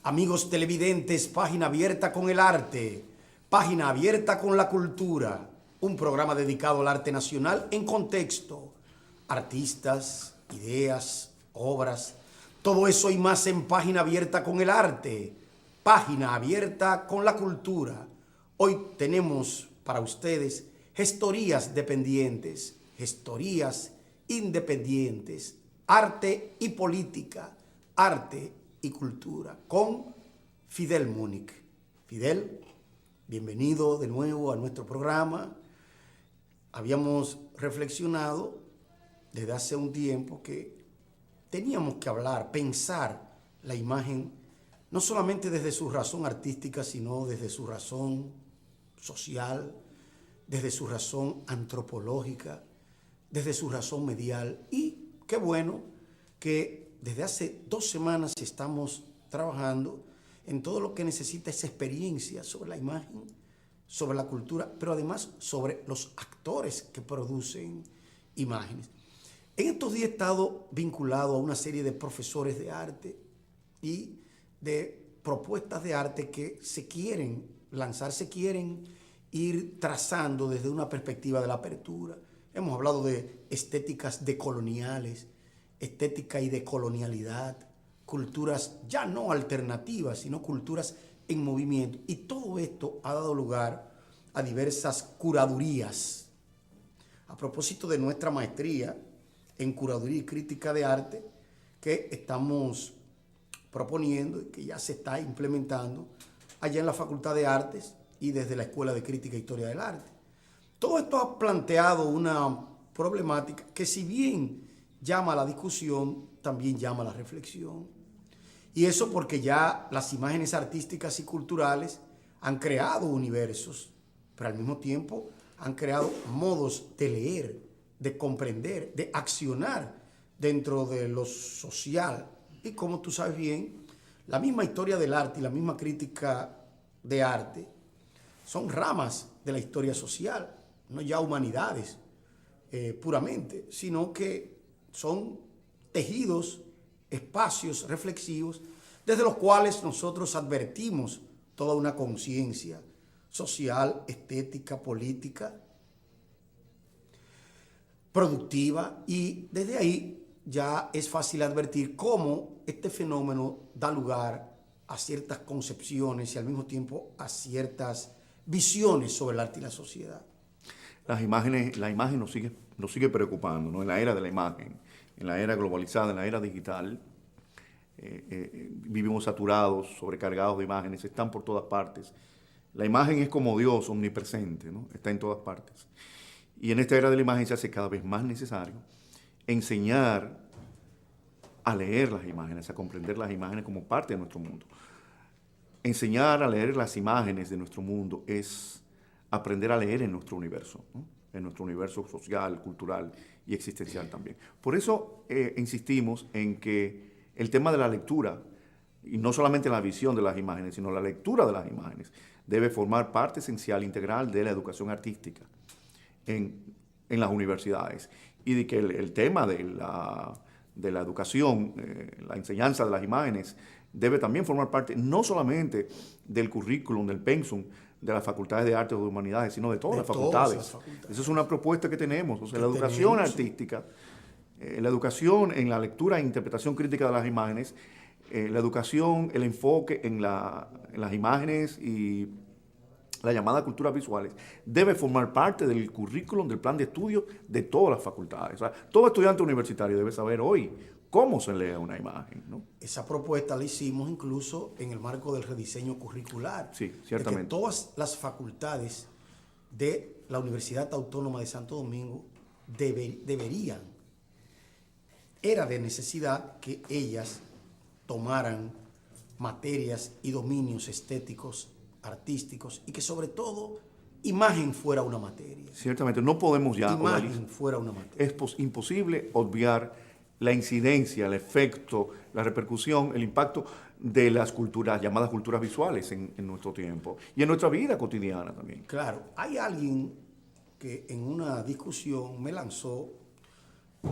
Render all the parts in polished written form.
Amigos televidentes, página abierta con el arte, página abierta con la cultura, un programa dedicado al arte nacional en contexto, artistas, ideas, obras, todo eso y más en página abierta con el arte, página abierta con la cultura. Hoy tenemos para ustedes gestorías dependientes, gestorías independientes, arte y política, arte y cultura, con Fidel Múnich. Fidel, bienvenido de nuevo a nuestro programa. Habíamos reflexionado desde hace un tiempo que teníamos que hablar, pensar la imagen, no solamente desde su razón artística, sino desde su razón social, desde su razón antropológica, desde su razón medial. Y qué bueno que desde hace 2 semanas estamos trabajando en todo lo que necesita esa experiencia sobre la imagen, sobre la cultura, pero además sobre los actores que producen imágenes. En estos días he estado vinculado a una serie de profesores de arte y de propuestas de arte que se quieren lanzar, se quieren ir trazando desde una perspectiva de la apertura. Hemos hablado de estéticas decoloniales, estética y decolonialidad, culturas ya no alternativas, sino culturas en movimiento. Y todo esto ha dado lugar a diversas curadurías. A propósito de nuestra maestría en curaduría y crítica de arte, que estamos proponiendo y que ya se está implementando allá en la Facultad de Artes y desde la Escuela de Crítica e Historia del Arte. Todo esto ha planteado una problemática que, si bien llama a la discusión, también llama a la reflexión. Y eso porque ya las imágenes artísticas y culturales han creado universos, pero al mismo tiempo han creado modos de leer, de comprender, de accionar dentro de lo social. Y como tú sabes bien, la misma historia del arte y la misma crítica de arte son ramas de la historia social, no ya humanidades puramente, sino que son tejidos, espacios reflexivos desde los cuales nosotros advertimos toda una conciencia social, estética, política, productiva, y desde ahí ya es fácil advertir cómo este fenómeno da lugar a ciertas concepciones y al mismo tiempo a ciertas visiones sobre el arte y la sociedad. La imagen nos sigue preocupando, ¿no? En la era de la imagen, en la era globalizada, en la era digital, vivimos saturados, sobrecargados de imágenes, están por todas partes. La imagen es como Dios, omnipresente, ¿no? Está en todas partes. Y en esta era de la imagen se hace cada vez más necesario enseñar a leer las imágenes, a comprender las imágenes como parte de nuestro mundo. Enseñar a leer las imágenes de nuestro mundo es aprender a leer en nuestro universo, ¿no? En nuestro universo social, cultural y existencial también. Por eso insistimos en que el tema de la lectura, y no solamente la visión de las imágenes, sino la lectura de las imágenes, debe formar parte esencial, integral de la educación artística en las universidades. Y de que el tema de la educación, la enseñanza de las imágenes, debe también formar parte no solamente del currículum, del pensum, de las facultades de artes o de humanidades, sino de todas las facultades. Esa es una propuesta que tenemos. O sea, la educación artística, la educación en la lectura e interpretación crítica de las imágenes, la educación, el enfoque en las imágenes y la llamada culturas visuales, debe formar parte del currículum, del plan de estudio de todas las facultades. O sea, todo estudiante universitario debe saber hoy cómo se lee una imagen, ¿no? Esa propuesta la hicimos incluso en el marco del rediseño curricular. Sí, ciertamente. De que todas las facultades de la Universidad Autónoma de Santo Domingo deberían, era de necesidad que ellas tomaran materias y dominios estéticos, artísticos, y que sobre todo imagen fuera una materia. Ciertamente, no podemos ya... Imagen fuera una materia. Es imposible obviar la incidencia, el efecto, la repercusión, el impacto de las culturas, llamadas culturas visuales en nuestro tiempo y en nuestra vida cotidiana también. Claro, hay alguien que en una discusión me lanzó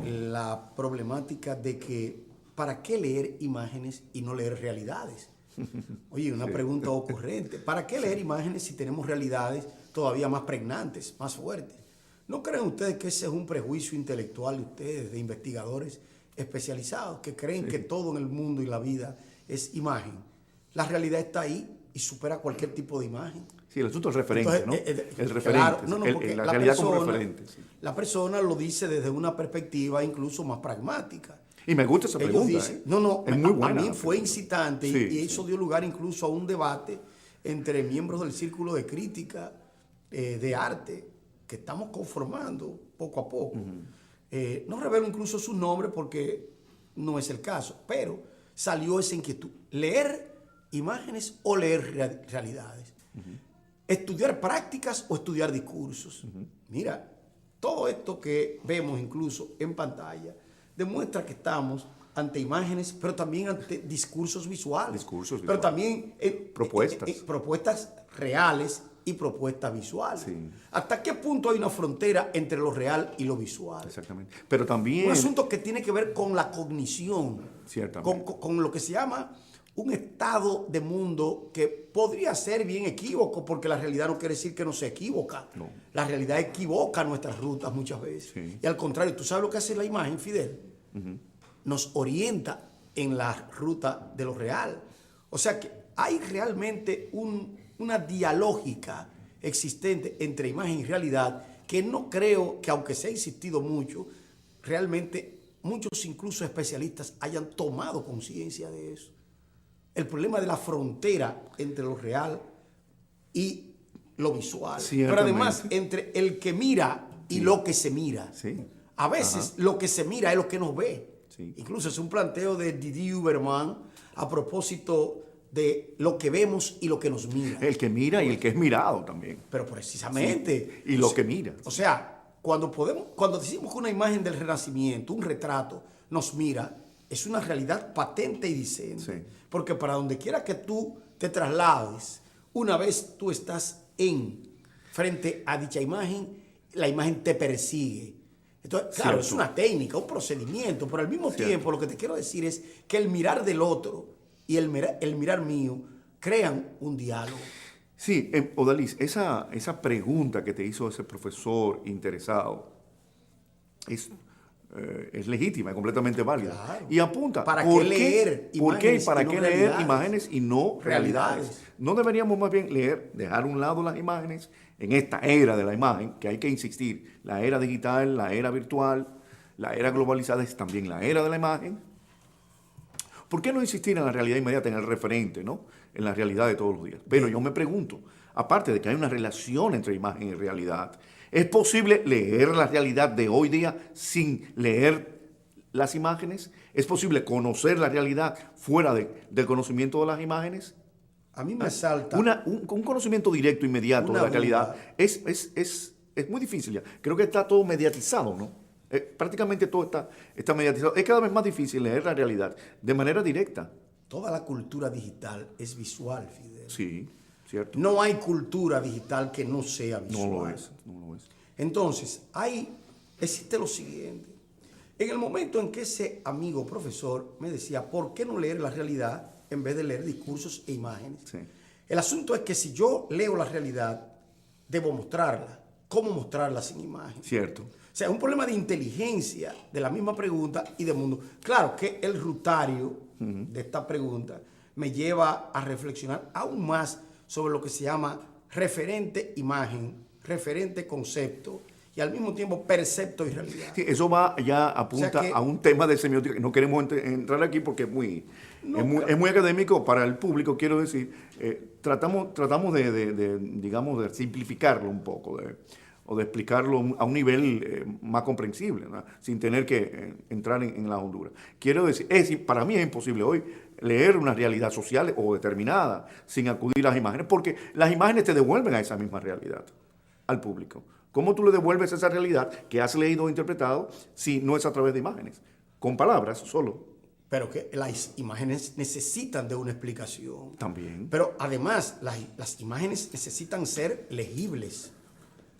la problemática de que ¿para qué leer imágenes y no leer realidades? Oye, una pregunta ocurrente. ¿Para qué leer imágenes si tenemos realidades todavía más pregnantes, más fuertes? ¿No creen ustedes que ese es un prejuicio intelectual de ustedes, de investigadores especializados, que creen que todo en el mundo y la vida es imagen? La realidad está ahí y supera cualquier tipo de imagen. Sí, el asunto es referente, Entonces, ¿no? El referente. Claro, porque la realidad como referente. Sí. La persona lo dice desde una perspectiva incluso más pragmática. Y me gusta esa pregunta. Dicen, no, es muy buena. A mí fue incitante y eso sí. dio lugar incluso a un debate entre miembros del círculo de crítica de arte que estamos conformando poco a poco. No revelo incluso su nombre porque no es el caso, pero salió esa inquietud. ¿Leer imágenes o leer realidades? ¿Estudiar prácticas o estudiar discursos? Mira, todo esto que vemos incluso en pantalla demuestra que estamos ante imágenes, pero también ante discursos visuales. Pero también propuestas reales y propuestas visuales. Sí. ¿Hasta qué punto hay una frontera entre lo real y lo visual? Exactamente. Pero también... Un asunto que tiene que ver con la cognición. Ciertamente. Con lo que se llama un estado de mundo que podría ser bien equívoco, porque la realidad no quiere decir que no se equivoca. No. La realidad equivoca nuestras rutas muchas veces. Sí. Y al contrario, ¿tú sabes lo que hace la imagen, Fidel? Nos orienta en la ruta de lo real. O sea que hay realmente una dialógica existente entre imagen y realidad que no creo que, aunque se ha insistido mucho, realmente muchos incluso especialistas hayan tomado conciencia de eso. El problema de la frontera entre lo real y lo visual. Pero además entre el que mira y lo que se mira. Sí. A veces lo que se mira es lo que nos ve. Sí. Incluso es un planteo de Didier Huberman a propósito de lo que vemos y lo que nos mira. El que mira y el que es mirado también. Pero precisamente. Sí. Y lo que mira. O sea, cuando decimos que una imagen del Renacimiento, un retrato, nos mira, es una realidad patente y dicente. Sí. Porque para donde quiera que tú te traslades, una vez tú estás frente a dicha imagen, la imagen te persigue. Entonces, claro, es una técnica, un procedimiento, pero al mismo tiempo lo que te quiero decir es que el mirar del otro y el mirar mío crean un diálogo. Sí, Odalis, esa pregunta que te hizo ese profesor interesado es legítima, es completamente válida. Claro. Y apunta, ¿para qué leer imágenes y no realidades? No deberíamos más bien dejar a un lado las imágenes en esta era de la imagen, que hay que insistir, la era digital, la era virtual, la era globalizada es también la era de la imagen. ¿Por qué no insistir en la realidad inmediata, en el referente, ¿no? En la realidad de todos los días? Pero yo me pregunto, aparte de que hay una relación entre imagen y realidad, ¿es posible leer la realidad de hoy día sin leer las imágenes? ¿Es posible conocer la realidad fuera del conocimiento de las imágenes? A mí me salta... Un conocimiento directo, inmediato de la realidad es muy difícil ya. Creo que está todo mediatizado, ¿no? Prácticamente todo está mediatizado. Es cada vez más difícil leer la realidad de manera directa. Toda la cultura digital es visual, Fidel. Sí, cierto. No hay cultura digital que no sea visual. No lo es. Entonces, existe lo siguiente. En el momento en que ese amigo profesor me decía, ¿por qué no leer la realidad en vez de leer discursos e imágenes? Sí. El asunto es que si yo leo la realidad, debo mostrarla. ¿Cómo mostrarla sin imagen? Cierto. O sea, es un problema de inteligencia de la misma pregunta y de mundo. Claro que el rutario de esta pregunta me lleva a reflexionar aún más sobre lo que se llama referente imagen, referente concepto y al mismo tiempo percepto y realidad. Sí, eso apunta a un tema de semiótica. No queremos entrar aquí porque es muy académico para el público, quiero decir. Tratamos de simplificarlo un poco, o de explicarlo a un nivel más comprensible, ¿no? Sin tener que entrar en la hondura. Quiero decir, para mí es imposible hoy leer una realidad social o determinada sin acudir a las imágenes, porque las imágenes te devuelven a esa misma realidad al público. ¿Cómo tú le devuelves esa realidad que has leído o interpretado si no es a través de imágenes? Con palabras solo. Pero que las imágenes necesitan de una explicación. También. Pero además, las imágenes necesitan ser legibles,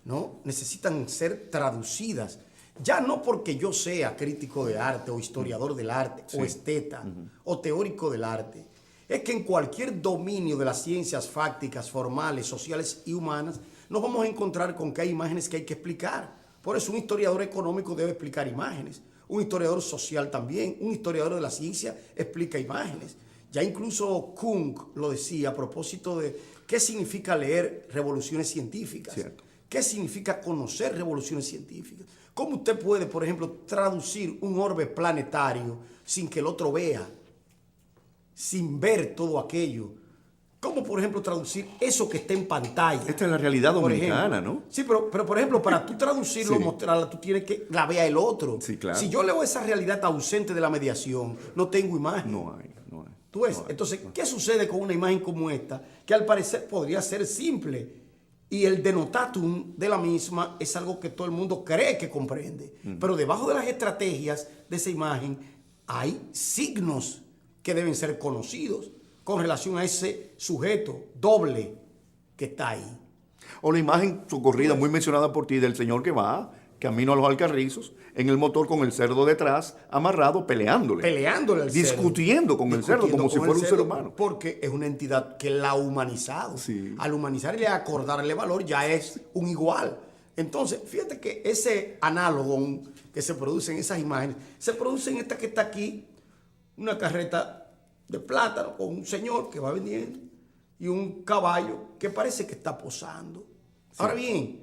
¿no? Necesitan ser traducidas. Ya no porque yo sea crítico de arte o historiador del arte o esteta o teórico del arte. es que en cualquier dominio de las ciencias fácticas, formales, sociales y humanas, nos vamos a encontrar con que hay imágenes que hay que explicar. Por eso un historiador económico debe explicar imágenes, un historiador social también, un historiador de la ciencia explica imágenes. Ya incluso Kuhn lo decía a propósito de qué significa leer revoluciones científicas, Cierto. qué significa conocer revoluciones científicas. ¿Cómo usted puede, por ejemplo, traducir un orbe planetario sin que el otro vea, sin ver todo aquello? ¿Cómo, por ejemplo, traducir eso que está en pantalla? Esta es la realidad Por dominicana, ejemplo. ¿no? Sí, pero por ejemplo, para tú traducirlo, Sí. mostrarla, tú tienes que la vea el otro. Sí, claro. Si yo leo esa realidad ausente de la mediación, no tengo imagen. No hay. ¿Tú ves? No hay. Entonces, ¿qué sucede con una imagen como esta? Que al parecer podría ser simple y el denotatum de la misma es algo que todo el mundo cree que comprende. Pero debajo de las estrategias de esa imagen hay signos que deben ser conocidos con relación a ese sujeto doble que está ahí. O la imagen socorrida, muy mencionada por ti, del señor que va camino a los Alcarrizos, en el motor con el cerdo detrás, amarrado, peleándole. Peleándole al cerdo. Discutiendo con el cerdo, como si con el fuera un ser cerdo, humano. Porque es una entidad que la ha humanizado. Sí. Al humanizarle y acordarle valor ya es un igual. Entonces, fíjate que ese análogo que se produce en esas imágenes, se produce en esta que está aquí, una carreta de plátano con un señor que va vendiendo y un caballo que parece que está posando. Sí. Ahora bien,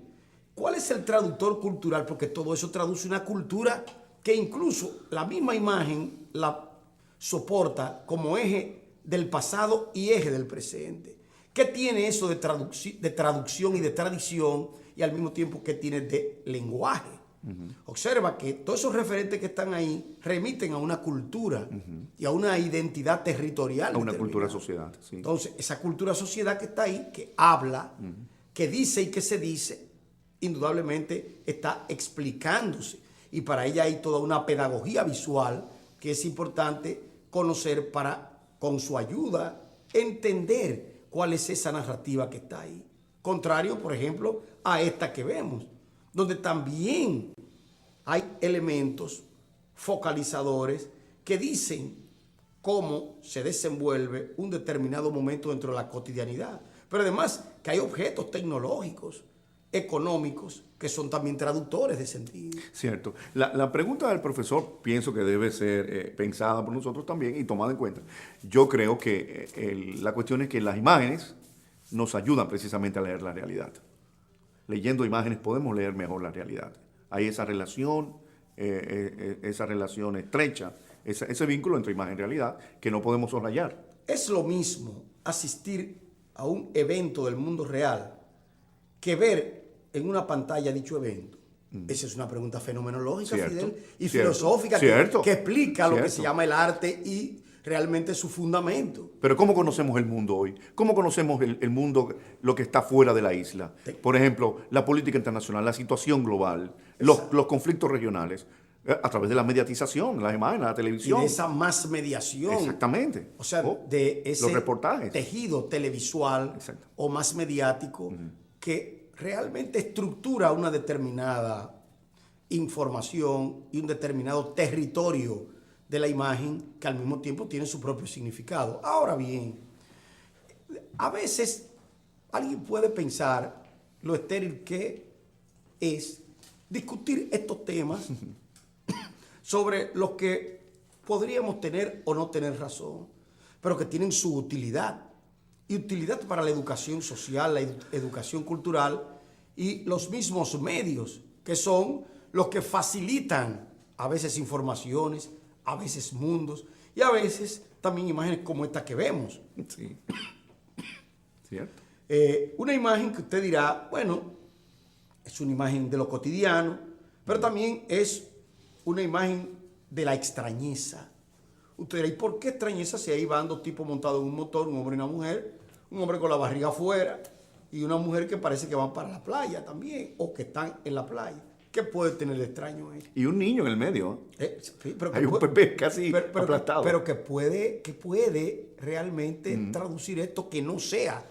¿cuál es el traductor cultural? Porque todo eso traduce una cultura que incluso la misma imagen la soporta como eje del pasado y eje del presente. ¿Qué tiene eso de traducción y de tradición y al mismo tiempo qué tiene de lenguaje? Observa que todos esos referentes que están ahí remiten a una cultura y a una identidad territorial. A una cultura sociedad. Sí. Entonces, esa cultura sociedad que está ahí, que habla, que dice y que se dice, indudablemente está explicándose. Y para ella hay toda una pedagogía visual que es importante conocer para, con su ayuda, entender cuál es esa narrativa que está ahí. Contrario, por ejemplo, a esta que vemos, donde también hay elementos focalizadores que dicen cómo se desenvuelve un determinado momento dentro de la cotidianidad. Pero además que hay objetos tecnológicos, económicos, que son también traductores de sentido. Cierto. La pregunta del profesor pienso que debe ser pensada por nosotros también y tomada en cuenta. Yo creo que la cuestión es que las imágenes nos ayudan precisamente a leer la realidad. Leyendo imágenes podemos leer mejor la realidad. Hay esa relación estrecha, ese vínculo entre imagen y realidad que no podemos soslayar. Es lo mismo asistir a un evento del mundo real que ver en una pantalla dicho evento. Esa es una pregunta fenomenológica, Cierto, Fidel, y cierto, filosófica cierto, que explica lo que cierto. se llama el arte y realmente su fundamento. Pero ¿cómo conocemos el mundo hoy? ¿Cómo conocemos el mundo, lo que está fuera de la isla? Por ejemplo, la política internacional, la situación global, los conflictos regionales, a través de la mediatización, las imágenes, la Y televisión. de esa más mediación. Exactamente. O sea, de los ese reportajes. tejido televisual Exacto. o más mediático que realmente estructura una determinada información y un determinado territorio de la imagen que al mismo tiempo tiene su propio significado. Ahora bien, a veces alguien puede pensar lo estéril que es discutir estos temas sobre los que podríamos tener o no tener razón, pero que tienen su utilidad. Y utilidad para la educación social, la educación cultural y los mismos medios, que son los que facilitan a veces informaciones, a veces mundos y a veces también imágenes como esta que vemos. Sí. Cierto. Una imagen que usted dirá, bueno, es una imagen de lo cotidiano, pero también es una imagen de la extrañeza. Usted dirá, ¿y por qué extrañeza si ahí van dos tipos montados en un motor, un hombre y una mujer, un hombre con la barriga afuera y una mujer que parece que van para la playa también o que están en la playa? ¿Qué puede tener de extraño ahí? Y un niño en el medio. Sí, pero Hay un bebé casi aplastado. Pero que puede realmente traducir esto que no sea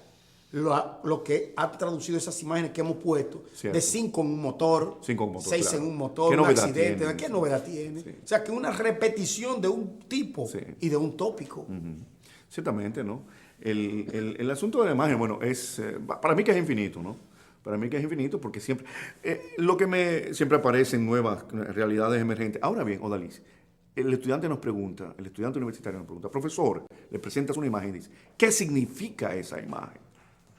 lo que ha traducido esas imágenes que hemos puesto, Cierto. de 5 en un motor, 6 claro. en un motor, ¿Qué un novedad accidente, tiene? ¿qué novedad tiene? Sí. O sea, que una repetición de un tipo Sí. y de un tópico. Ciertamente, ¿no? El asunto de la imagen, bueno, es para mí que es infinito, ¿no? Para mí que es infinito porque siempre, siempre aparecen nuevas realidades emergentes. Ahora bien, Odalis, el estudiante nos pregunta, el estudiante universitario nos pregunta, profesor, le presentas una imagen y dice, ¿qué significa esa imagen?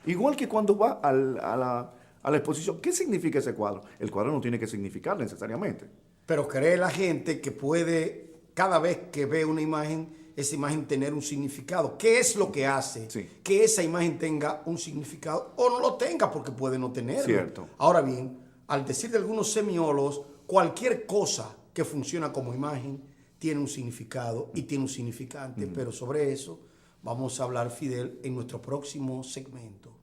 Igual que cuando va a la exposición, ¿qué significa ese cuadro? El cuadro no tiene que significar necesariamente. Pero cree la gente que puede, cada vez que ve una imagen, esa imagen tener un significado. ¿Qué es lo que hace que esa imagen tenga un significado o no lo tenga? Porque puede no tenerlo. Cierto. Ahora bien, al decir de algunos semiólogos, cualquier cosa que funciona como imagen tiene un significado y tiene un significante. Pero sobre eso vamos a hablar, Fidel, en nuestro próximo segmento.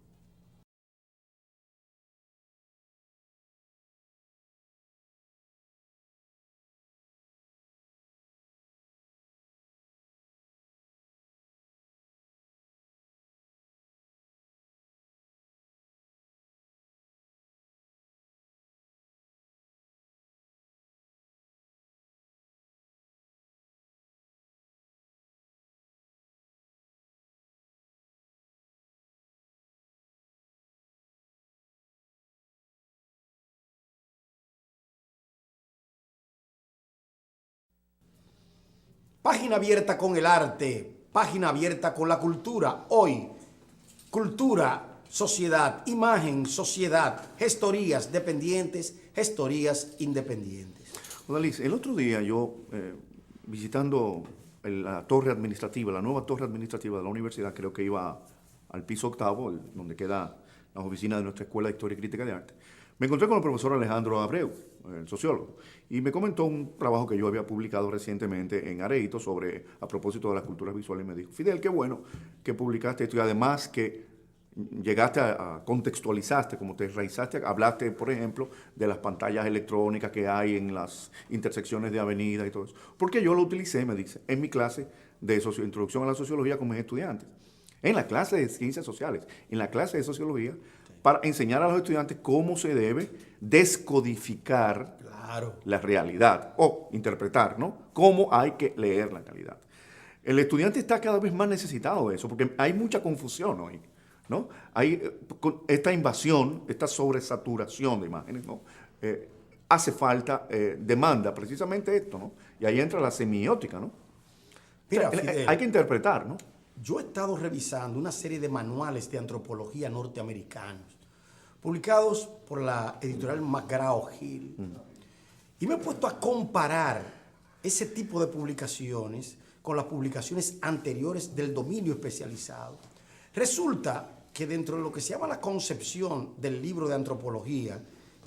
Página abierta con el arte, página abierta con la cultura. Hoy, cultura, sociedad, imagen, sociedad, gestorías dependientes, gestorías independientes. Odalis, el otro día yo, visitando la torre administrativa, la nueva torre administrativa de la universidad, creo que iba al piso 8, donde queda las oficinas de nuestra Escuela de Historia y Crítica de Arte, me encontré con el profesor Alejandro Abreu, el sociólogo, y me comentó un trabajo que yo había publicado recientemente en Areito a propósito de las culturas visuales, y me dijo, Fidel, qué bueno que publicaste esto, y además que llegaste contextualizaste, como te enraizaste, hablaste, por ejemplo, de las pantallas electrónicas que hay en las intersecciones de avenidas y todo eso. Porque yo lo utilicé, me dice, en mi clase de introducción a la sociología con mis estudiantes, en la clase de ciencias sociales, en la clase de sociología, para enseñar a los estudiantes cómo se debe descodificar la realidad o interpretar, ¿no? Cómo hay que leer la realidad. El estudiante está cada vez más necesitado de eso, porque hay mucha confusión hoy, ¿no? Hay esta invasión, esta sobresaturación de imágenes, ¿no? Hace falta, demanda precisamente esto, ¿no? Y ahí entra la semiótica, ¿no? Mira, o sea, Fidel, hay que interpretar, ¿no? yo he estado revisando una serie de manuales de antropología norteamericanos, publicados por la editorial McGraw-Hill, y me he puesto a comparar ese tipo de publicaciones con las publicaciones anteriores del dominio especializado. Resulta que dentro de lo que se llama la concepción del libro de antropología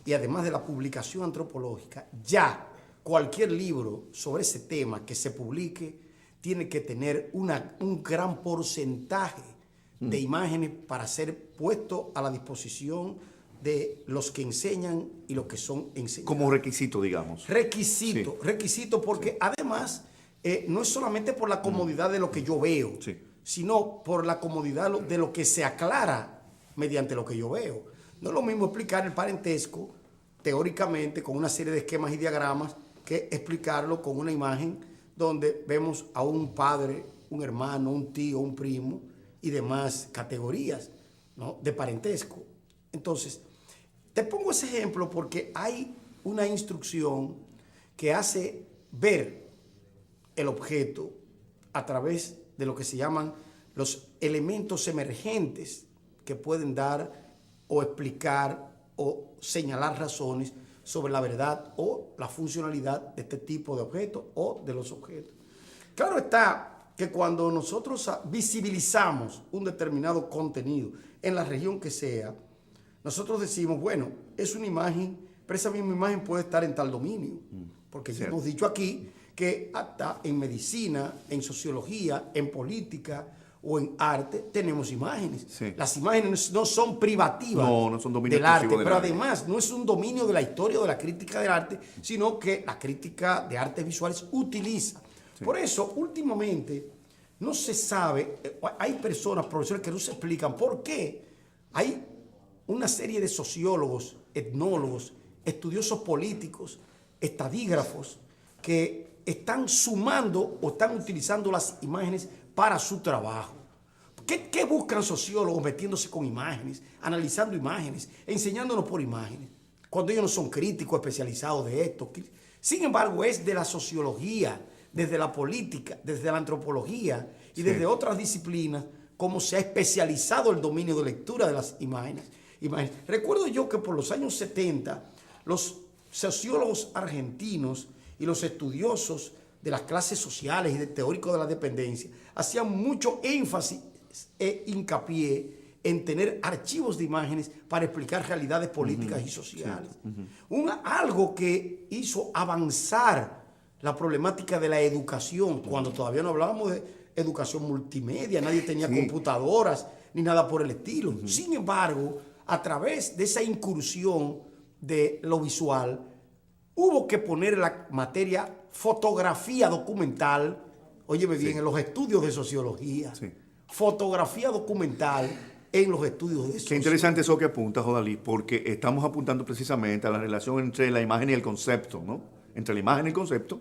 y además de la publicación antropológica, ya cualquier libro sobre ese tema que se publique tiene que tener un gran porcentaje de imágenes para ser puesto a la disposición de los que enseñan y los que son enseñados. Como requisito, digamos. Requisito porque además no es solamente por la comodidad de lo que yo veo, sino por la comodidad de lo que se aclara mediante lo que yo veo. No es lo mismo explicar el parentesco teóricamente con una serie de esquemas y diagramas que explicarlo con una imagen donde vemos a un padre, un hermano, un tío, un primo y demás categorías, ¿no?, de parentesco. Entonces, te pongo ese ejemplo porque hay una instrucción que hace ver el objeto a través de lo que se llaman los elementos emergentes que pueden dar o explicar o señalar razones sobre la verdad o la funcionalidad de este tipo de objetos o de los objetos. Claro está que cuando nosotros visibilizamos un determinado contenido en la región que sea, nosotros decimos, bueno, es una imagen, pero esa misma imagen puede estar en tal dominio. Porque ya hemos dicho aquí que hasta en medicina, en sociología, en política o en arte tenemos imágenes. Las imágenes no son privativas no son dominio del arte, del pero arte. además no es un dominio de la historia o de la crítica del arte, sino que la crítica de artes visuales utiliza. Por eso, últimamente, no se sabe, hay personas, profesores, que no se explican por qué Hay una serie de sociólogos, etnólogos, estudiosos políticos, estadígrafos, que están sumando o están utilizando las imágenes para su trabajo. ¿Qué buscan sociólogos metiéndose con imágenes, analizando imágenes, enseñándonos por imágenes, cuando ellos no son críticos especializados de esto? Sin embargo, es de la sociología, desde la política, desde la antropología y desde otras disciplinas, como se ha especializado el dominio de lectura de las imágenes. Recuerdo yo que por los años 70, los sociólogos argentinos y los estudiosos de las clases sociales y de teóricos de la dependencia hacían mucho énfasis e hincapié en tener archivos de imágenes para explicar realidades políticas y sociales. Algo que hizo avanzar la problemática de la educación, cuando todavía no hablábamos de educación multimedia, nadie tenía computadoras ni nada por el estilo. Sin embargo, a través de esa incursión de lo visual, hubo que poner la materia fotografía documental, óyeme bien, en los estudios de sociología. Fotografía documental en los estudios de sociología. Qué interesante eso que apunta, Jodalí, porque estamos apuntando precisamente a la relación entre la imagen y el concepto, ¿no? Entre la imagen y el concepto,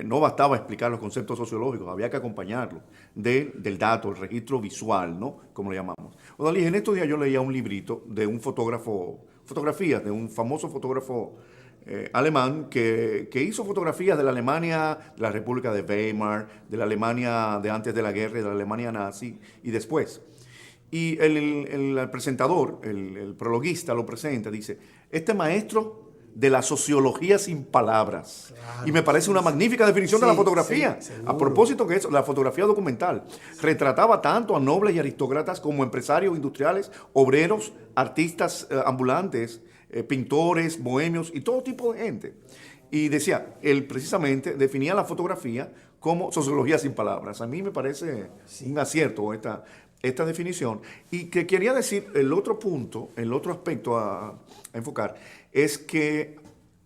no bastaba explicar los conceptos sociológicos, había que acompañarlo del dato, el registro visual, ¿no? Como lo llamamos. Jodalí, en estos días yo leía un librito de un fotografías de un famoso fotógrafo alemán que hizo fotografías de la Alemania, de la República de Weimar, de la Alemania de antes de la guerra, de la Alemania nazi y después. Y el presentador, el prologuista lo presenta, dice, este maestro de la sociología sin palabras. Claro, y me parece una magnífica definición de la fotografía. A propósito que eso, la fotografía documental retrataba tanto a nobles y aristócratas como empresarios industriales, obreros, artistas ambulantes, pintores, bohemios y todo tipo de gente. Y decía, él precisamente definía la fotografía como sociología sin palabras. A mí me parece un acierto esta definición. Y que quería decir, el otro punto, el otro aspecto a enfocar, es que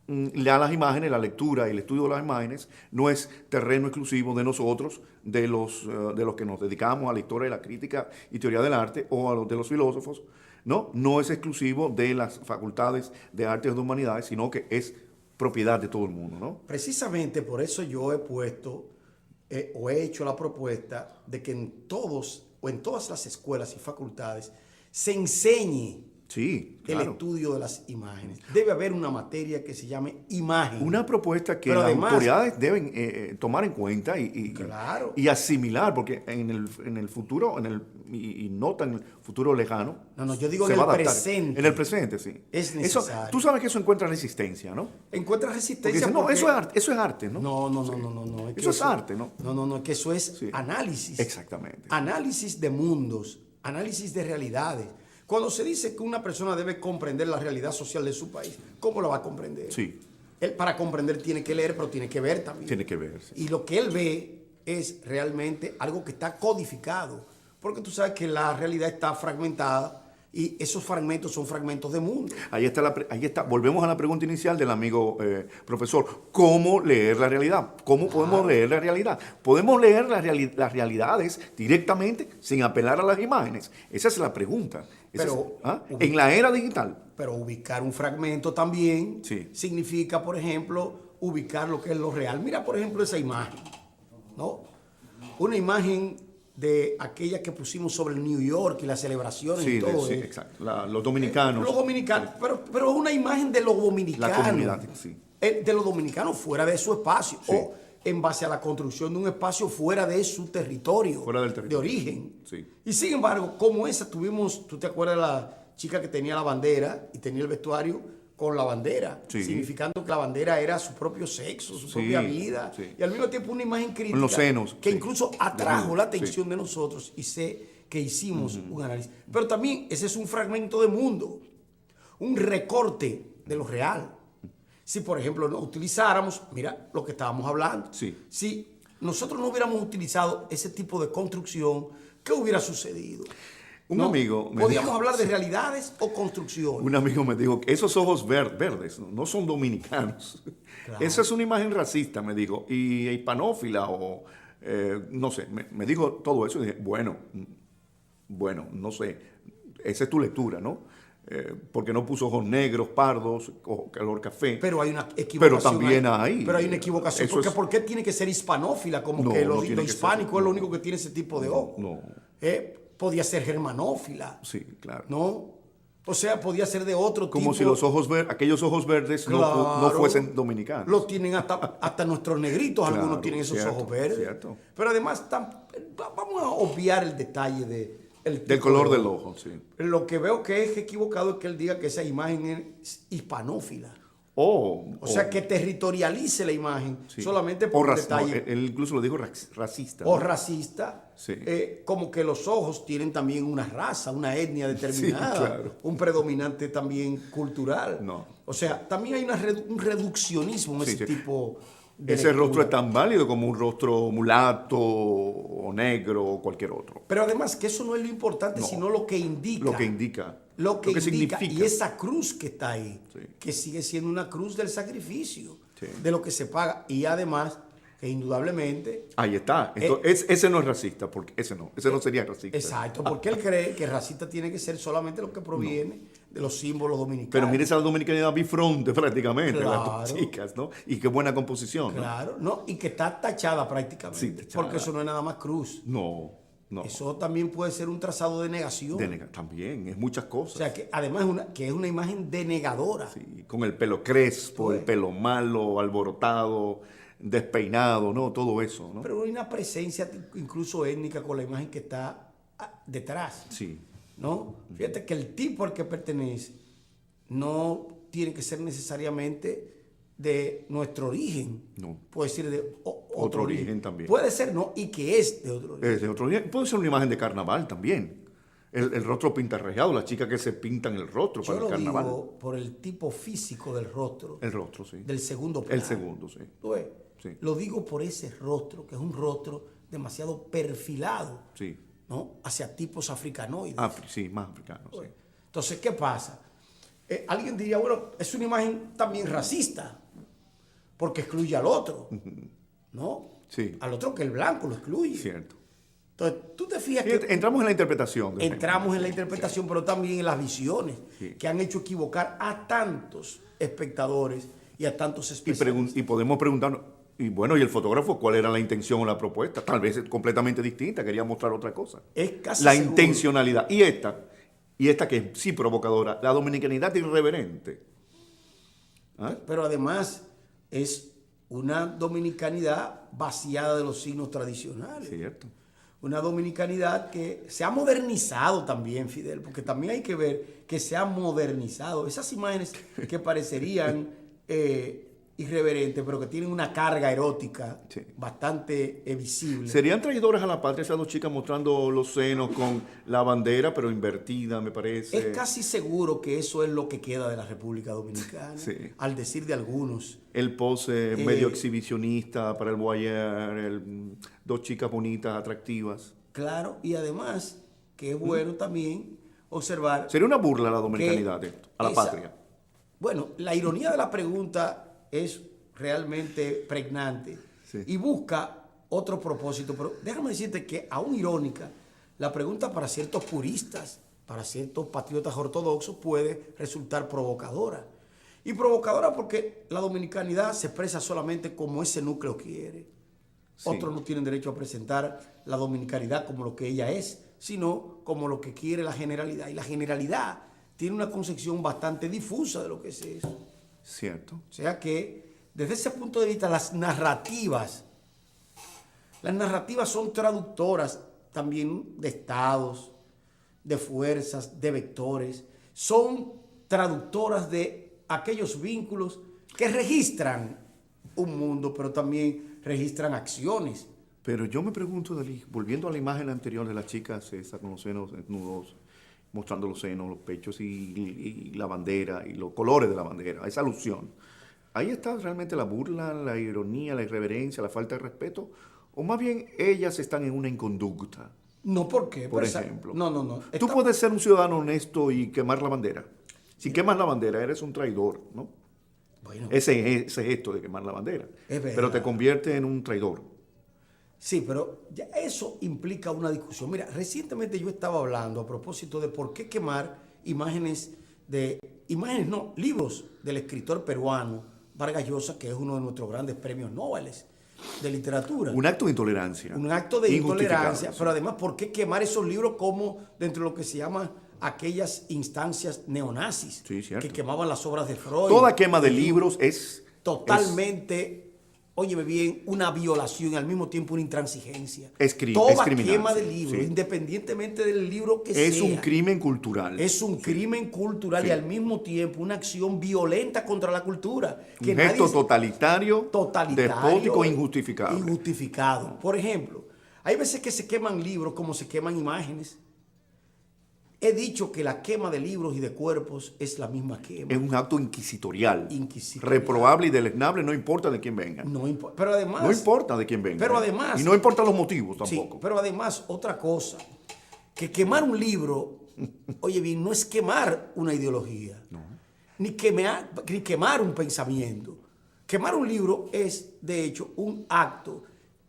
las imágenes, la lectura y el estudio de las imágenes no es terreno exclusivo de nosotros, de los que nos dedicamos a la historia y la crítica y teoría del arte, o a los de los filósofos. No es exclusivo de las facultades de artes o de humanidades, sino que es propiedad de todo el mundo, ¿no? Precisamente por eso yo he puesto o he hecho la propuesta de que en todas las escuelas y facultades se enseñe el estudio de las imágenes. Debe haber una materia que se llame imagen. Una propuesta que las autoridades deben tomar en cuenta y asimilar, porque en el futuro, y no tan en el futuro lejano, yo digo en el presente. En el presente, sí. Es necesario. Tú sabes que eso encuentra resistencia, ¿no? Encuentra resistencia porque eso es arte, ¿no? No. Eso es arte, ¿no? No, que eso es análisis. Exactamente. Análisis de mundos, análisis de realidades. Cuando se dice que una persona debe comprender la realidad social de su país, ¿cómo la va a comprender? Sí. Él para comprender tiene que leer, pero tiene que ver también. Tiene que ver, sí. Y lo que él ve es realmente algo que está codificado, porque tú sabes que la realidad está fragmentada y esos fragmentos son fragmentos de mundo. Ahí está. Volvemos a la pregunta inicial del amigo profesor. ¿Cómo leer la realidad? ¿Cómo podemos leer la realidad? ¿Podemos leer las realidades directamente sin apelar a las imágenes? Esa es la pregunta. En la era digital. Pero ubicar un fragmento también significa, por ejemplo, ubicar lo que es lo real. Mira, por ejemplo, esa imagen, ¿no? Una imagen de aquella que pusimos sobre New York y las celebraciones y todo. Sí, exacto. Los dominicanos. Los dominicanos, pero es una imagen de los dominicanos. La comunidad, sí. De los dominicanos fuera de su espacio. Sí. O en base a la construcción de un espacio fuera de su territorio. Fuera del territorio. De origen. Sí. Y sin embargo, como esa tuvimos, ¿tú te acuerdas de la chica que tenía la bandera y tenía el vestuario con la bandera? Sí. Significando que la bandera era su propio sexo, su propia vida. Sí. Y al mismo tiempo una imagen crítica. Con los senos. Que incluso atrajo la atención de nosotros y sé que hicimos un análisis. Pero también ese es un fragmento de mundo. Un recorte de lo real. Si, por ejemplo, no utilizáramos, mira lo que estábamos hablando. Sí. Si nosotros no hubiéramos utilizado ese tipo de construcción, ¿qué hubiera sucedido? Un amigo me ¿Podíamos dijo, hablar de realidades o construcciones? Un amigo me dijo que esos ojos verdes no son dominicanos. Claro. Esa es una imagen racista, me dijo, y hispanófila o no sé, me dijo todo eso y dije, bueno, no sé. esa es tu lectura, ¿no? Porque no puso ojos negros, pardos, o color café. Pero hay una equivocación. Pero también hay. Pero hay una equivocación. Eso es- ¿Por qué tiene que ser hispanófila? Como No, que no lo tiene que hispánico ser. es lo único que tiene ese tipo de ojo. No. Podía ser germanófila, Sí, claro. ¿no? O sea, podía ser de otro Como tipo. si los ojos aquellos ojos verdes no Claro. fuesen dominicanos. Lo tienen hasta nuestros negritos, Claro, algunos tienen esos cierto, ojos verdes. cierto. Pero además, vamos a obviar el detalle del Del tipo color de del ojo, sí. Lo que veo que es equivocado es que él diga que esa imagen es hispanófila. O sea, que territorialice la imagen sí. solamente por un detalle. No, él incluso lo dijo racista. O ¿no? racista, Sí. como que los ojos tienen también una raza, una etnia determinada, Sí, claro. un predominante también cultural. No. O sea, también hay un reduccionismo en Sí, ese sí. tipo de Ese lectura. rostro es tan válido como un rostro mulato o negro o cualquier otro. Pero además que eso no es lo importante, No. sino lo que indica. Lo que indica. Lo que indica. significa. Y esa cruz que está ahí, Sí. que sigue siendo una cruz del sacrificio, Sí. de lo que se paga. Y además, que indudablemente... Ahí está. Entonces, ese no es racista, porque ese no sería racista. Exacto, porque él cree que racista tiene que ser solamente lo que proviene de los símbolos dominicanos. Pero mire esa dominicanidad bifronte prácticamente, las Claro. dos chicas, ¿no? Y qué buena composición, ¿no? Claro, ¿no? Y que está tachada prácticamente. Sí, tachada. Porque eso no es nada más cruz. No. Eso también puede ser un trazado de negación. También, es muchas cosas. O sea, que además es una imagen denegadora. Sí, con el pelo crespo, Pues. el pelo malo, alborotado, despeinado, ¿no? Todo eso, ¿no? Pero hay una presencia incluso étnica con la imagen que está detrás. Sí. ¿No? Fíjate que el tipo al que pertenece no tiene que ser necesariamente de nuestro origen. No. Puede ser de Otro origen también. Puede ser, ¿no? Y que es de otro origen. Es de otro día. Puede ser una imagen de carnaval también. El rostro pintarrajeado, las chicas que se pintan el rostro Yo para el lo carnaval. digo por el tipo físico del rostro. El rostro, sí. Del segundo plano. El segundo, sí. ¿Tú ves? Sí. Lo digo por ese rostro, que es un rostro demasiado perfilado, Sí. ¿no? Hacia tipos africanoides. Sí, más africano, sí. Entonces, ¿qué pasa? Alguien diría, bueno, es una imagen también racista, porque excluye al otro, ¿no? Sí. Al otro que el blanco lo excluye. Cierto. Entonces, tú te fijas Fíjate, que entramos en la interpretación. entramos en la interpretación, pero también en las visiones, Sí. que han hecho equivocar a tantos espectadores y a tantos espectadores. Y podemos preguntarnos, y bueno, ¿y el fotógrafo cuál era la intención o la propuesta? Tal vez es completamente distinta, quería mostrar otra cosa. Es casi La seguro. intencionalidad. Y esta que es sí provocadora, la dominicanidad irreverente. ¿Ah? Pero además es una dominicanidad vaciada de los signos tradicionales. Cierto. Una dominicanidad que se ha modernizado también, Fidel, porque también hay que ver que se ha modernizado. Esas imágenes que parecerían irreverentes, pero que tienen una carga erótica Sí. bastante visible. ¿Serían traidoras a la patria esas dos chicas mostrando los senos con la bandera, pero invertida, me parece? Es casi seguro que eso es lo que queda de la República Dominicana, Sí. al decir de algunos. El pose medio exhibicionista para el voyeur, dos chicas bonitas, atractivas. Claro, y además que es bueno también observar. Sería una burla a la dominicanidad que esto, a la esa- patria. Bueno, la ironía de la pregunta es realmente pregnante Sí. y busca otro propósito, pero déjame decirte que aún irónica, la pregunta para ciertos puristas, para ciertos patriotas ortodoxos puede resultar provocadora. Y provocadora porque la dominicanidad se expresa solamente como ese núcleo quiere. Sí. Otros no tienen derecho a presentar la dominicanidad como lo que ella es, sino como lo que quiere la generalidad. Y la generalidad tiene una concepción bastante difusa de lo que es eso. Cierto. O sea que, desde ese punto de vista, las narrativas son traductoras también de estados, de fuerzas, de vectores. Son traductoras de aquellos vínculos que registran un mundo, pero también registran acciones. Pero yo me pregunto, Dalí, volviendo a la imagen anterior de las chicas esa con los senos desnudos, mostrando los senos, los pechos y la bandera y los colores de la bandera, esa alusión. ¿Ahí está realmente la burla, la ironía, la irreverencia, la falta de respeto? ¿O más bien ellas están en una inconducta? No, ¿por qué? Por Pues, ejemplo. No. Tú puedes ser un ciudadano honesto y quemar la bandera. Si quemas la bandera, eres un traidor, ¿no? Bueno, Ese gesto de quemar la bandera. Es verdad. Pero te convierte en un traidor. Sí, pero ya eso implica una discusión. Mira, recientemente yo estaba hablando a propósito de por qué quemar libros del escritor peruano Vargas Llosa, que es uno de nuestros grandes premios Nobel de literatura. Un acto de intolerancia. Un acto de intolerancia, sí. pero además, ¿por qué quemar esos libros como dentro de lo que se llama aquellas instancias neonazis Sí, cierto. que quemaban las obras de Freud? Toda quema de libros es Totalmente, óyeme bien, una violación y al mismo tiempo una intransigencia. Es Toda criminal, quema de sí, libros, sí. independientemente del libro que sea. Es un crimen cultural. Es un crimen cultural Sí. y al mismo tiempo una acción violenta contra la cultura. Un gesto totalitario, despótico e injustificable. Injustificado. Por ejemplo, hay veces que se queman libros como se queman imágenes. He dicho que la quema de libros y de cuerpos es la misma quema. Es un acto inquisitorial. Inquisitorial. Reprobable y deleznable, no importa de quién venga. No importa. Pero además. No importa de quién venga. Pero además. Y no importan los motivos tampoco. Sí, pero además, otra cosa. Que quemar un libro, oye bien, no es quemar una ideología. No. Ni quemar un pensamiento. Quemar un libro es, de hecho, un acto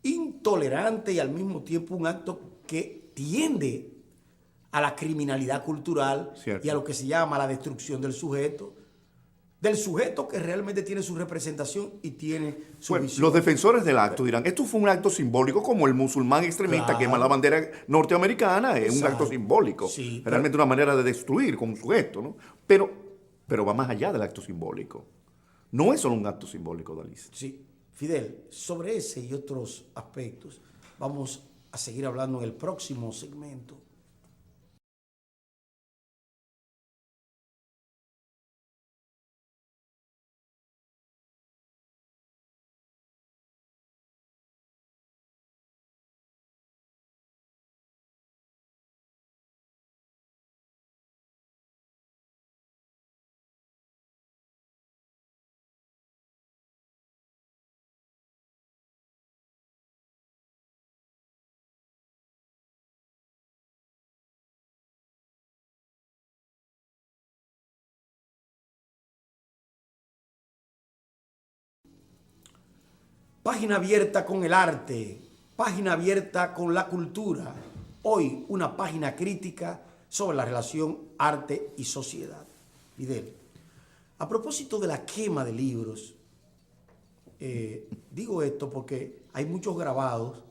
intolerante y al mismo tiempo un acto que tiende a la criminalidad cultural. Cierto. Y a lo que se llama la destrucción del sujeto que realmente tiene su representación y tiene su visión. Los defensores del acto dirán, esto fue un acto simbólico como el musulmán extremista Claro. quema la bandera norteamericana, es un Exacto. acto simbólico, Sí, realmente una manera de destruir como sujeto, ¿no? Pero va más allá del acto simbólico. No es solo un acto simbólico, Dalis. Sí, Fidel, sobre ese y otros aspectos vamos a seguir hablando en el próximo segmento. Página abierta con el arte, página abierta con la cultura. Hoy una página crítica sobre la relación arte y sociedad. Fidel, a propósito de la quema de libros, digo esto porque hay muchos grabados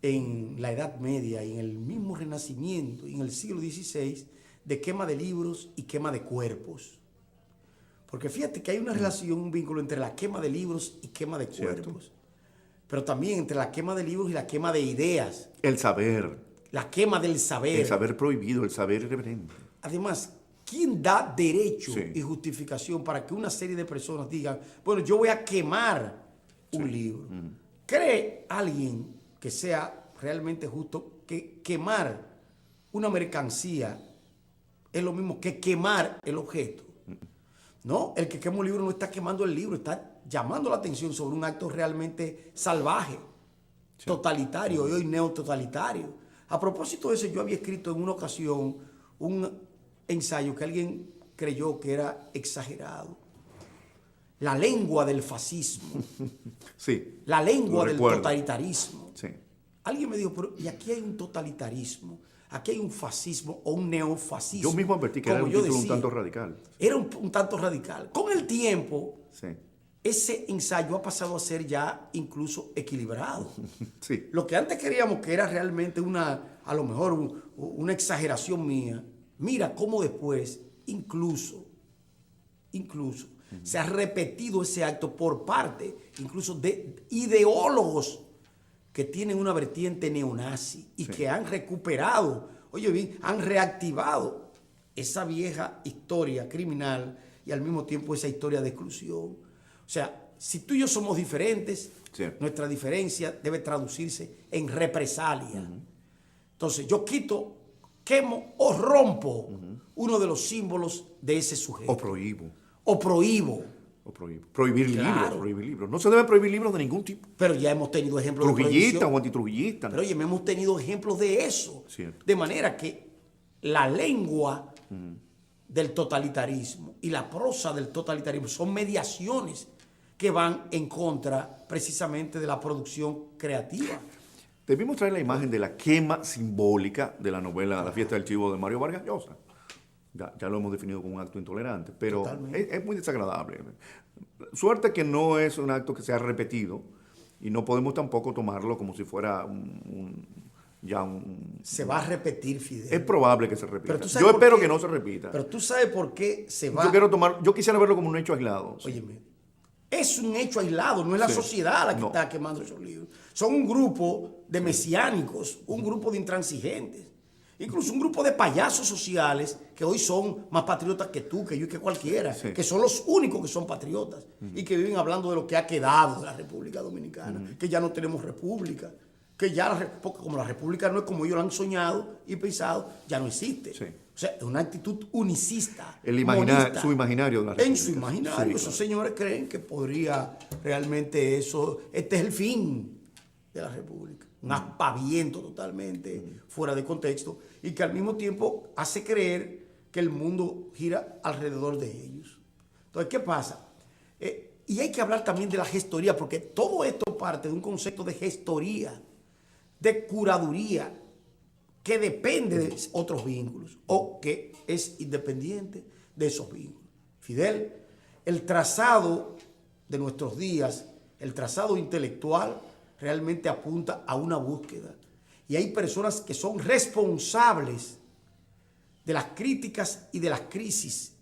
en la Edad Media y en el mismo Renacimiento y en el siglo XVI de quema de libros y quema de cuerpos. Porque fíjate que hay una relación, un vínculo entre la quema de libros y quema de cuerpos. Cierto. Pero también entre la quema de libros y la quema de ideas. El saber. La quema del saber. El saber prohibido, el saber irreverente. Además, ¿quién da derecho Sí. y justificación para que una serie de personas digan, bueno, yo voy a quemar un libro? ¿Cree alguien que sea realmente justo que quemar una mercancía es lo mismo que quemar el objeto? No, el que quema un libro no está quemando el libro, está llamando la atención sobre un acto realmente salvaje, totalitario y hoy neototalitario. A propósito de eso, yo había escrito en una ocasión un ensayo que alguien creyó que era exagerado. La lengua del fascismo, Sí. la lengua Lo del recuerdo. totalitarismo. Sí. Alguien me dijo, pero ¿y aquí hay un totalitarismo? Aquí hay un fascismo o un neofascismo. Yo mismo advertí que era como un yo título un decía. tanto radical. Era un tanto radical. Con el tiempo, Sí. ese ensayo ha pasado a ser ya incluso equilibrado. Sí. Lo que antes queríamos que era realmente a lo mejor una exageración mía, mira cómo después, incluso, se ha repetido ese acto por parte, incluso de ideólogos que tienen una vertiente neonazi y Sí. que han recuperado, oye bien, han reactivado esa vieja historia criminal y al mismo tiempo esa historia de exclusión. O sea, si tú y yo somos diferentes, Sí. nuestra diferencia debe traducirse en represalia. Entonces, yo quito, quemo o rompo uno de los símbolos de ese sujeto. O prohíbo. O prohíbo. O prohíbo. Prohibir Claro. libros, prohibir libros. No se deben prohibir libros de ningún tipo. Pero ya hemos tenido ejemplos de Trujillista prohibición. o antitrujillista. Pero oye, hemos tenido ejemplos de eso. Cierto. De manera que la lengua del totalitarismo y la prosa del totalitarismo son mediaciones que van en contra precisamente de la producción creativa. Debimos traer la imagen de la quema simbólica de la novela La fiesta del chivo de Mario Vargas Llosa. Ya lo hemos definido como un acto intolerante, pero es muy desagradable. Suerte que no es un acto que se ha repetido y no podemos tampoco tomarlo como si fuera se va a repetir, Fidel. Es probable que se repita. Yo espero que no se repita. Pero tú sabes por qué se va. Yo quisiera verlo como un hecho aislado. Sí. Óyeme, es un hecho aislado, no es la sociedad la que está quemando esos libros. Son un grupo de mesiánicos, un grupo de intransigentes, incluso un grupo de payasos sociales que hoy son más patriotas que tú, que yo y que cualquiera, que son los únicos que son patriotas y que viven hablando de lo que ha quedado de la República Dominicana, que ya no tenemos república, que ya, porque como la república no es como ellos lo han soñado y pensado, ya no existe. Sí. O sea, es una actitud unicista. Su imaginario de la república. En su imaginario. Esos señores creen que podría realmente este es el fin de la república. Un aspaviento totalmente fuera de contexto y que al mismo tiempo hace creer que el mundo gira alrededor de ellos. Entonces, ¿qué pasa? Y hay que hablar también de la gestoría, porque todo esto parte de un concepto de gestoría, de curaduría, que depende de otros vínculos o que es independiente de esos vínculos. Fidel, el trazado de nuestros días, el trazado intelectual, realmente apunta a una búsqueda. Y hay personas que son responsables de las críticas y de las crisis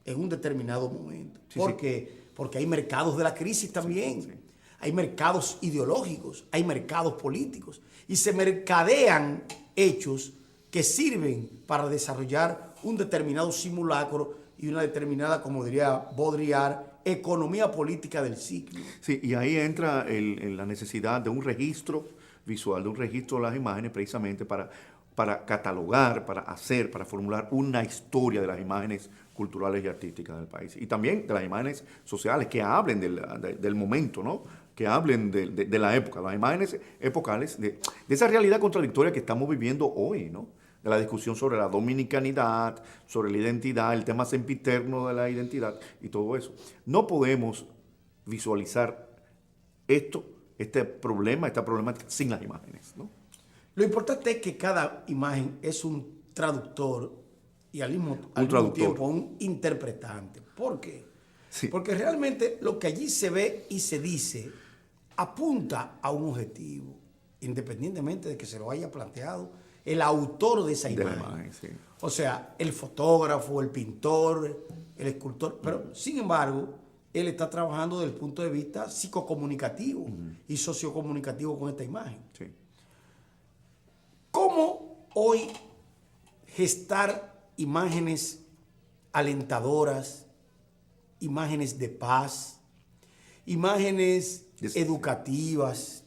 en un determinado momento. Porque hay mercados de la crisis también. Hay mercados ideológicos, hay mercados políticos. Y se mercadean hechos que sirven para desarrollar un determinado simulacro y una determinada, como diría Baudrillard, economía política del ciclo. Sí, y ahí entra la necesidad de un registro visual, de un registro de las imágenes precisamente para catalogar, para formular una historia de las imágenes culturales y artísticas del país. Y también de las imágenes sociales que hablen del momento, ¿no? Que hablen de la época, las imágenes epocales, de esa realidad contradictoria que estamos viviendo hoy, ¿no? De la discusión sobre la dominicanidad, sobre la identidad, el tema sempiterno de la identidad y todo eso. No podemos visualizar este problema, esta problemática sin las imágenes, ¿no? Lo importante es que cada imagen es un traductor y al mismo tiempo un interpretante. ¿Por qué? Sí. Porque realmente lo que allí se ve y se dice apunta a un objetivo, independientemente de que se lo haya planteado el autor de esa imagen. Sí. O sea, el fotógrafo, el pintor, el escultor. Pero, sin embargo, él está trabajando desde el punto de vista psicocomunicativo y sociocomunicativo con esta imagen. Sí. ¿Cómo hoy gestar imágenes alentadoras, imágenes de paz, imágenes educativas,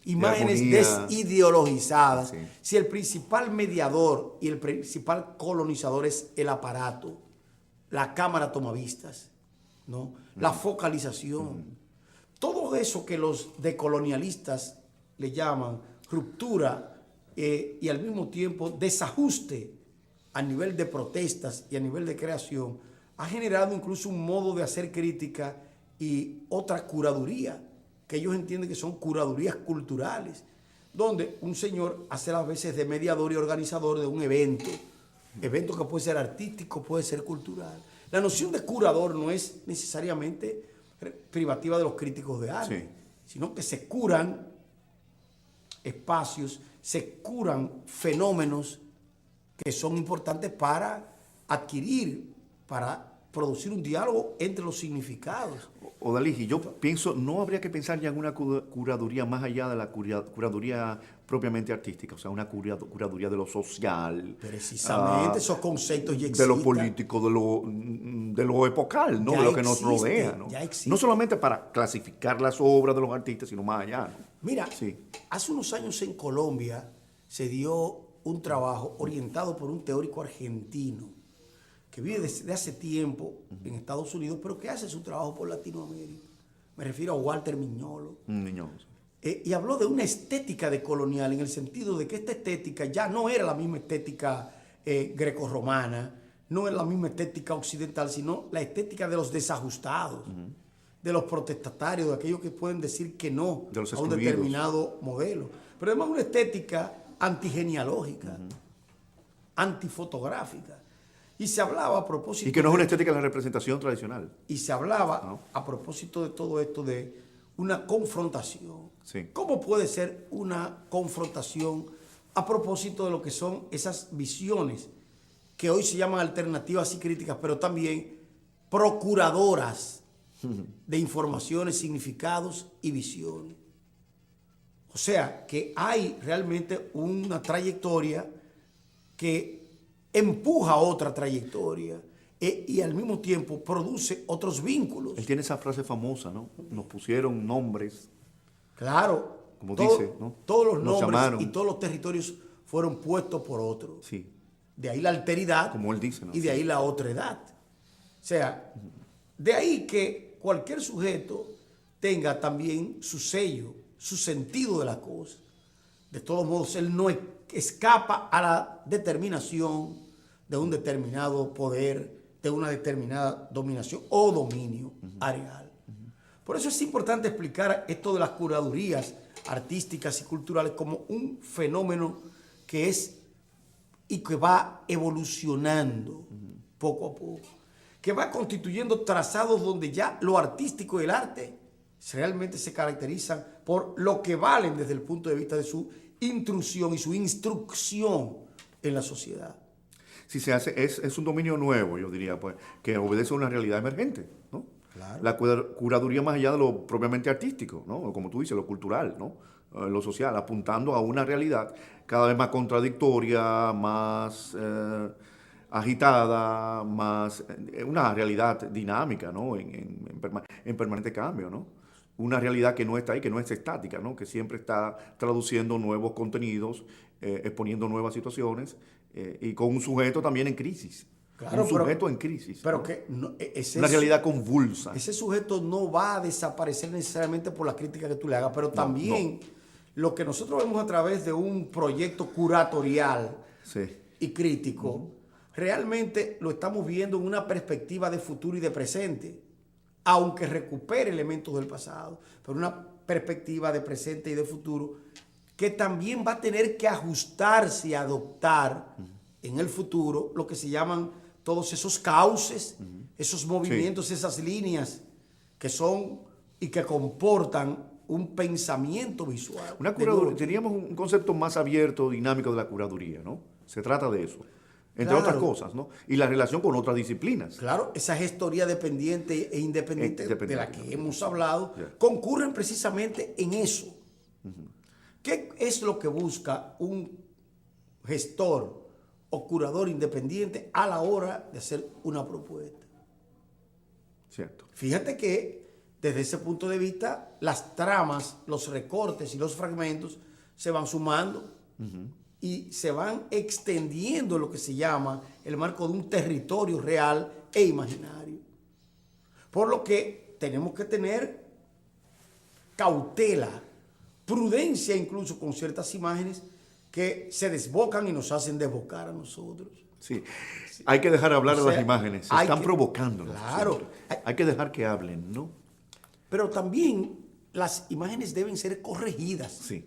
imágenes desideologizadas, si el principal mediador y el principal colonizador es el aparato, la cámara tomavistas, ¿no? La focalización, todo eso que los decolonialistas le llaman ruptura y al mismo tiempo desajuste a nivel de protestas y a nivel de creación, ha generado incluso un modo de hacer crítica y otra curaduría, que ellos entienden que son curadurías culturales, donde un señor hace a veces de mediador y organizador de un evento que puede ser artístico, puede ser cultural. La noción de curador no es necesariamente privativa de los críticos de arte, sino que se curan espacios, se curan fenómenos que son importantes para adquirir, para producir un diálogo entre los significados. Odaligi, yo pienso, no habría que pensar ya en una curaduría más allá de la curaduría propiamente artística, o sea, una curaduría de lo social. Precisamente, esos conceptos ya existen. De lo político, de lo epocal, ¿no? De lo que nos rodea, ¿no? No solamente para clasificar las obras de los artistas, sino más allá, ¿no? Mira, hace unos años en Colombia se dio un trabajo orientado por un teórico argentino que vive desde hace tiempo en Estados Unidos, pero que hace su trabajo por Latinoamérica. Me refiero a Walter Miñolo. Y habló de una estética decolonial, en el sentido de que esta estética ya no era la misma estética grecorromana, no era la misma estética occidental, sino la estética de los desajustados, de los protestatarios, de aquellos que pueden decir que no de los a un excluidos. determinado modelo. Pero además una estética antigenealógica, antifotográfica. Y se hablaba a propósito... Y que no es una estética de la representación tradicional. Y se hablaba, ¿no? a propósito de todo esto, de una confrontación. Sí. ¿Cómo puede ser una confrontación a propósito de lo que son esas visiones que hoy se llaman alternativas y críticas, pero también procuradoras de informaciones, significados y visiones? O sea, que hay realmente una trayectoria que empuja otra trayectoria y al mismo tiempo produce otros vínculos. Él tiene esa frase famosa, ¿no? Nos pusieron nombres. Claro, Como dice, ¿no? Todos los Nos nombres llamaron. y todos los territorios fueron puestos por otros. Sí. De ahí la alteridad, Como él dice, ¿no? y de ahí la otredad. O sea, de ahí que cualquier sujeto tenga también su sello, su sentido de la cosa. De todos modos, él no escapa a la determinación de un determinado poder, de una determinada dominación o dominio areal. Por eso es importante explicar esto de las curadurías artísticas y culturales como un fenómeno que es y que va evolucionando poco a poco, que va constituyendo trazados donde ya lo artístico y el arte realmente se caracterizan por lo que valen desde el punto de vista de su intrusión y su instrucción en la sociedad. Si se hace, es un dominio nuevo, yo diría, pues, que obedece a una realidad emergente, ¿no? Claro. La curaduría más allá de lo propiamente artístico, ¿no? Como tú dices, lo cultural, ¿no? Lo social, apuntando a una realidad cada vez más contradictoria, más agitada, más una realidad dinámica, ¿no? En permanente cambio, ¿no? Una realidad que no está ahí, que no es estática, ¿no? Que siempre está traduciendo nuevos contenidos, exponiendo nuevas situaciones y con un sujeto también en crisis. Claro, un sujeto en crisis. Pero ¿no? que Una realidad convulsa. Ese sujeto no va a desaparecer necesariamente por la crítica que tú le hagas, pero también lo que nosotros vemos a través de un proyecto curatorial y crítico, realmente lo estamos viendo en una perspectiva de futuro y de presente, aunque recupere elementos del pasado, pero una perspectiva de presente y de futuro que también va a tener que ajustarse y adoptar en el futuro lo que se llaman todos esos cauces, esos movimientos, esas líneas que son y que comportan un pensamiento visual. Una curaduría, teníamos un concepto más abierto, dinámico de la curaduría, ¿no? Se trata de eso, entre otras cosas, ¿no? Y la relación con otras disciplinas. Claro, esa gestoría dependiente e independiente de la que hemos hablado, concurren precisamente en eso. ¿Qué es lo que busca un gestor o curador independiente a la hora de hacer una propuesta? Cierto. Fíjate que desde ese punto de vista las tramas, los recortes y los fragmentos se van sumando y se van extendiendo lo que se llama el marco de un territorio real e imaginario. Por lo que tenemos que tener cautela, prudencia incluso con ciertas imágenes que se desbocan y nos hacen desbocar a nosotros. Sí, hay que dejar hablar a las imágenes, se están provocando. Claro. Hay que dejar que hablen, ¿no? Pero también las imágenes deben ser corregidas. Sí.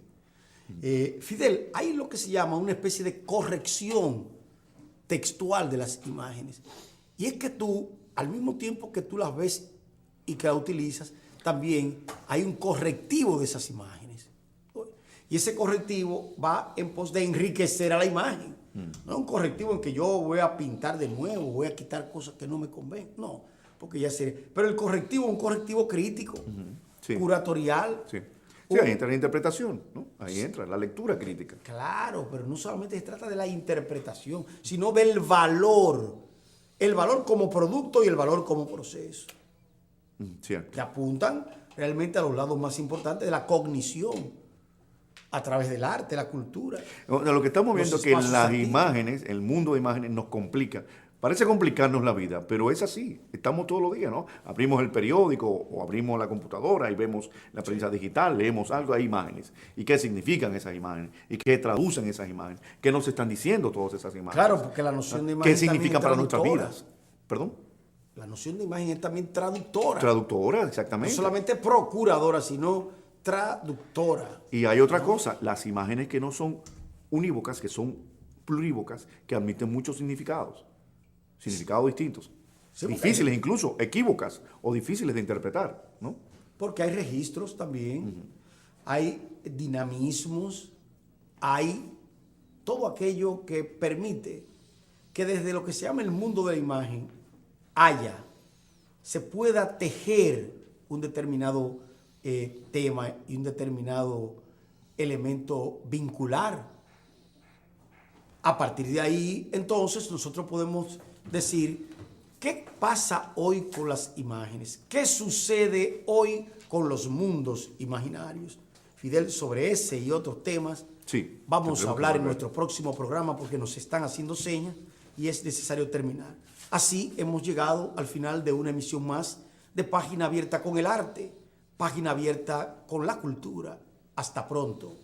Fidel, hay lo que se llama una especie de corrección textual de las imágenes. Y es que tú, al mismo tiempo que tú las ves y que las utilizas, también hay un correctivo de esas imágenes. Y ese correctivo va en pos de enriquecer a la imagen. No es un correctivo en que yo voy a pintar de nuevo, voy a quitar cosas que no me convienen. No, porque ya sería. Pero el correctivo es un correctivo crítico, curatorial. Sí. Sí, ahí entra la interpretación, ¿no? Ahí entra la lectura crítica. Claro, pero no solamente se trata de la interpretación, sino del valor. El valor como producto y el valor como proceso. Cierto. Que apuntan realmente a los lados más importantes de la cognición a través del arte, la cultura. Lo que estamos viendo es que las imágenes, el mundo de imágenes nos complica. Parece complicarnos la vida, pero es así. Estamos todos los días, ¿no? Abrimos el periódico o abrimos la computadora y vemos la prensa digital, leemos algo, hay imágenes. ¿Y qué significan esas imágenes? ¿Y qué traducen esas imágenes? ¿Qué nos están diciendo todas esas imágenes? Claro, porque la noción de imagen ¿Qué significan para nuestras vidas? ¿Perdón? La noción de imagen es también traductora. Traductora, No exactamente. solamente procuradora, sino traductora. Y hay otra cosa, las imágenes que no son unívocas, que son plurívocas, que admiten muchos significados distintos, Sí, porque difíciles incluso, equívocas o difíciles de interpretar, ¿no? Porque hay registros también, hay dinamismos, hay todo aquello que permite que desde lo que se llama el mundo de la imagen se pueda tejer un determinado tema y un determinado elemento vincular. A partir de ahí, entonces, nosotros podemos decir, ¿qué pasa hoy con las imágenes? ¿Qué sucede hoy con los mundos imaginarios? Fidel, sobre ese y otros temas Sí, vamos a hablar en volver. nuestro próximo programa porque nos están haciendo señas y es necesario terminar. Así hemos llegado al final de una emisión más de Página Abierta con el Arte, Página Abierta con la Cultura. Hasta pronto.